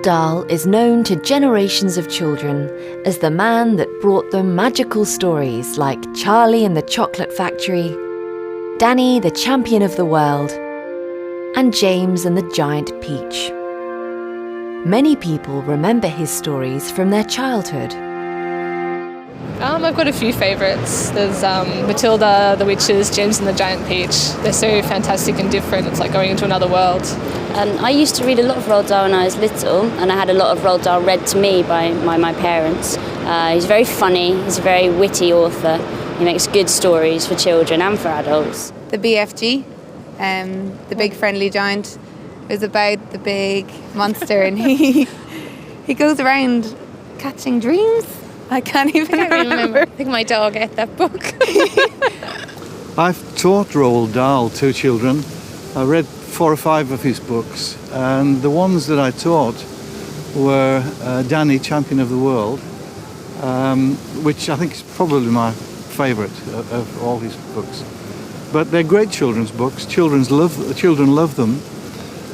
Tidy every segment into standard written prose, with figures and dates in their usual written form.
Roald Dahl is known to generations of children as the man that brought them magical stories like Charlie and the Chocolate Factory, Danny the Champion of the World, and James and the Giant Peach. Many people remember his stories from their childhood. I've got a few favourites. There's Matilda, the Witches, James and the Giant Peach. They're so fantastic and different. It's like going into another world. I used to read a lot of Roald Dahl when I was little, and I had a lot of Roald Dahl read to me by my parents. He's very funny, he's a very witty author. He makes good stories for children and for adults. The BFG, the Big Friendly Giant, is about the big monster, and he goes around catching dreams. I can't even remember. I think my dog ate that book. I've taught Roald Dahl to children. I read 4 or 5 of his books, and the ones that I taught were Danny, Champion of the World, which I think is probably my favourite of all his books. But they're great children's books. Children love them,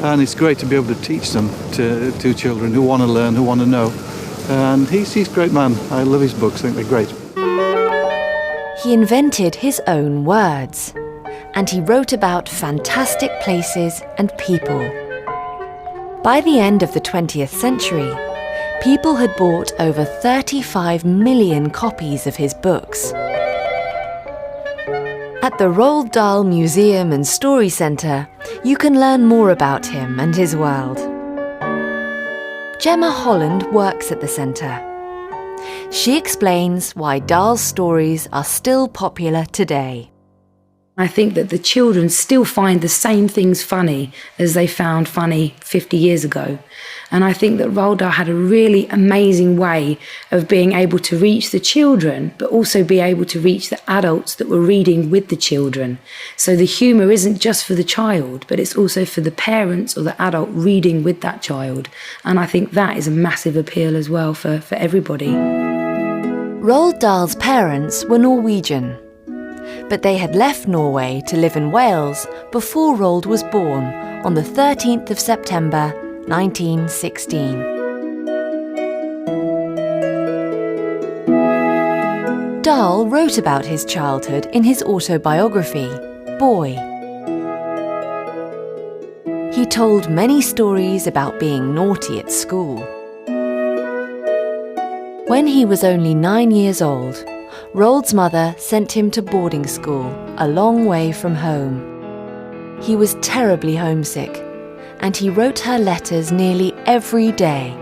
and it's great to be able to teach them to children who want to learn, who want to know. And he's a great man. I love his books. I think they're great. He invented his own words, and he wrote about fantastic places and people. By the end of the 20th century, people had bought over 35 million copies of his books. At the Roald Dahl Museum and Story Centre, you can learn more about him and his world. Gemma Holland works at the centre. She explains why Dahl's stories are still popular today. I think that the children still find the same things funny as they found funny 50 years ago. And I think that Roald Dahl had a really amazing way of being able to reach the children, but also be able to reach the adults that were reading with the children. So the humour isn't just for the child, but it's also for the parents or the adult reading with that child. And I think that is a massive appeal as well for everybody. Roald Dahl's parents were Norwegian, but they had left Norway to live in Wales before Roald was born on the 13th of September 1916. Dahl wrote about his childhood in his autobiography, Boy. He told many stories about being naughty at school. When he was only 9 years old, Roald's mother sent him to boarding school a long way from home. He was terribly homesick, and he wrote her letters nearly every day.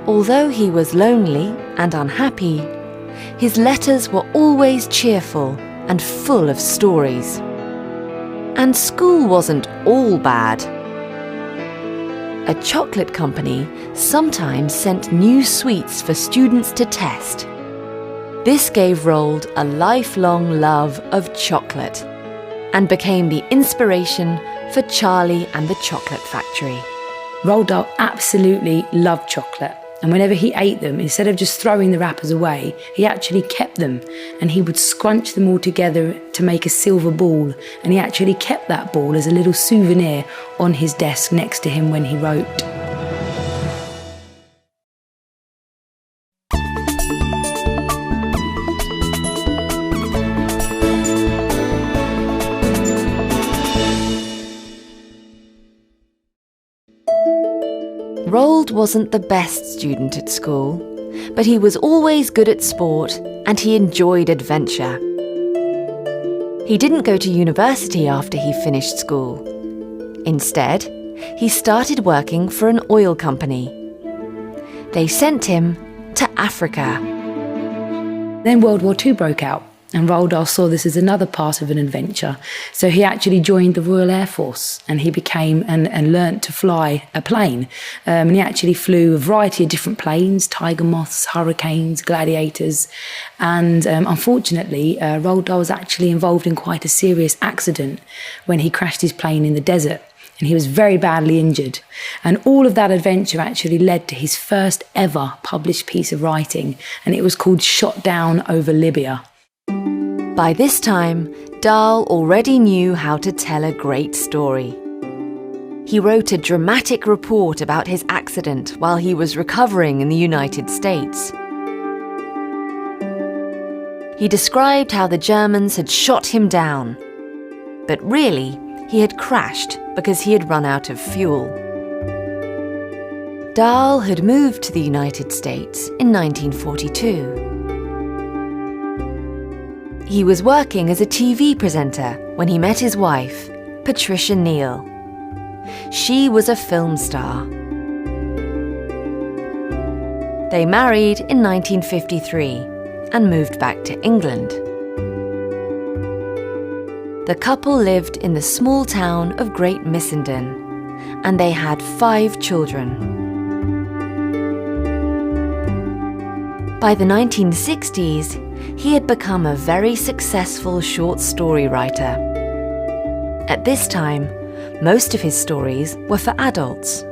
Although he was lonely and unhappy, his letters were always cheerful and full of stories. And school wasn't all bad. A chocolate company sometimes sent new sweets for students to test. This gave Roald a lifelong love of chocolate and became the inspiration for Charlie and the Chocolate Factory. Roald Dahl absolutely loved chocolate, and whenever he ate them, instead of just throwing the wrappers away, he actually kept them, and he would scrunch them all together to make a silver ball, and he actually kept that ball as a little souvenir on his desk next to him when he wrote. Roald wasn't the best student at school, but he was always good at sport and he enjoyed adventure. He didn't go to university after he finished school. Instead, he started working for an oil company. They sent him to Africa. Then World War II broke out, and Roald Dahl saw this as another part of an adventure. So he actually joined the Royal Air Force, and he became and learnt to fly a plane. And he actually flew a variety of different planes, Tiger Moths, Hurricanes, Gladiators. And unfortunately, Roald Dahl was actually involved in quite a serious accident when he crashed his plane in the desert. And he was very badly injured. And all of that adventure actually led to his first ever published piece of writing, and it was called Shot Down Over Libya. By this time, Dahl already knew how to tell a great story. He wrote a dramatic report about his accident while he was recovering in the United States. He described how the Germans had shot him down, but really, he had crashed because he had run out of fuel. Dahl had moved to the United States in 1942. He was working as a TV presenter when he met his wife, Patricia Neal. She was a film star. They married in 1953 and moved back to England. The couple lived in the small town of Great Missenden, and they had 5 children. By the 1960s, he had become a very successful short story writer. At this time, most of his stories were for adults.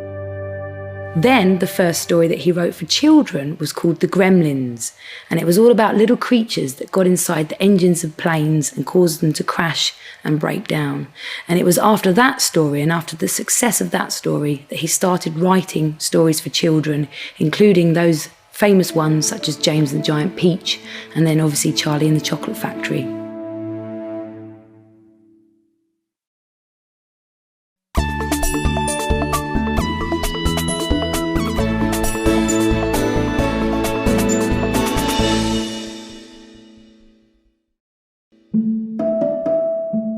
Then the first story that he wrote for children was called The Gremlins, and it was all about little creatures that got inside the engines of planes and caused them to crash and break down. And it was after that story and after the success of that story that he started writing stories for children, including those famous ones such as James and the Giant Peach, and then obviously Charlie and the Chocolate Factory.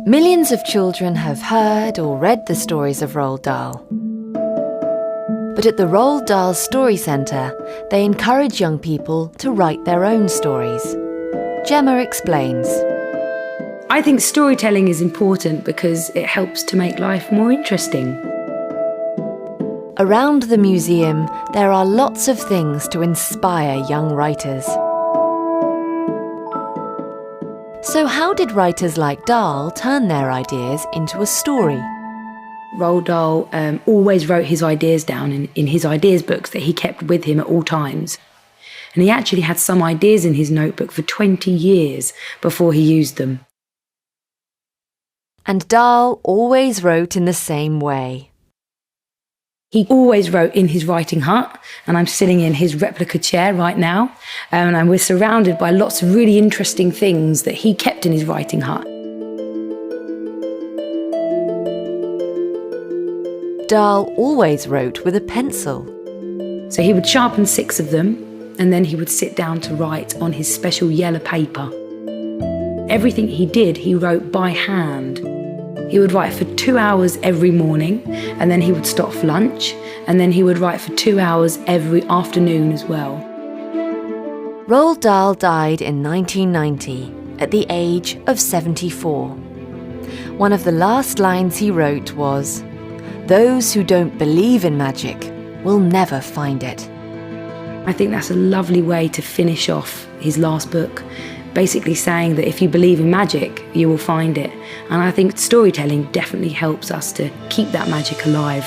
Millions of children have heard or read the stories of Roald Dahl. But at the Roald Dahl Story Centre, they encourage young people to write their own stories. Gemma explains. I think storytelling is important because it helps to make life more interesting. Around the museum, there are lots of things to inspire young writers. So how did writers like Dahl turn their ideas into a story? Roald Dahl always wrote his ideas down in his ideas books that he kept with him at all times. And he actually had some ideas in his notebook for 20 years before he used them. And Dahl always wrote in the same way. He always wrote in his writing hut, and I'm sitting in his replica chair right now, and we're surrounded by lots of really interesting things that he kept in his writing hut. Dahl always wrote with a pencil. So he would sharpen 6 of them, and then he would sit down to write on his special yellow paper. Everything he did, he wrote by hand. He would write for 2 hours every morning, and then he would stop for lunch, and then he would write for 2 hours every afternoon as well. Roald Dahl died in 1990 at the age of 74. One of the last lines he wrote was, "Those who don't believe in magic will never find it." I think that's a lovely way to finish off his last book, basically saying that if you believe in magic, you will find it. And I think storytelling definitely helps us to keep that magic alive.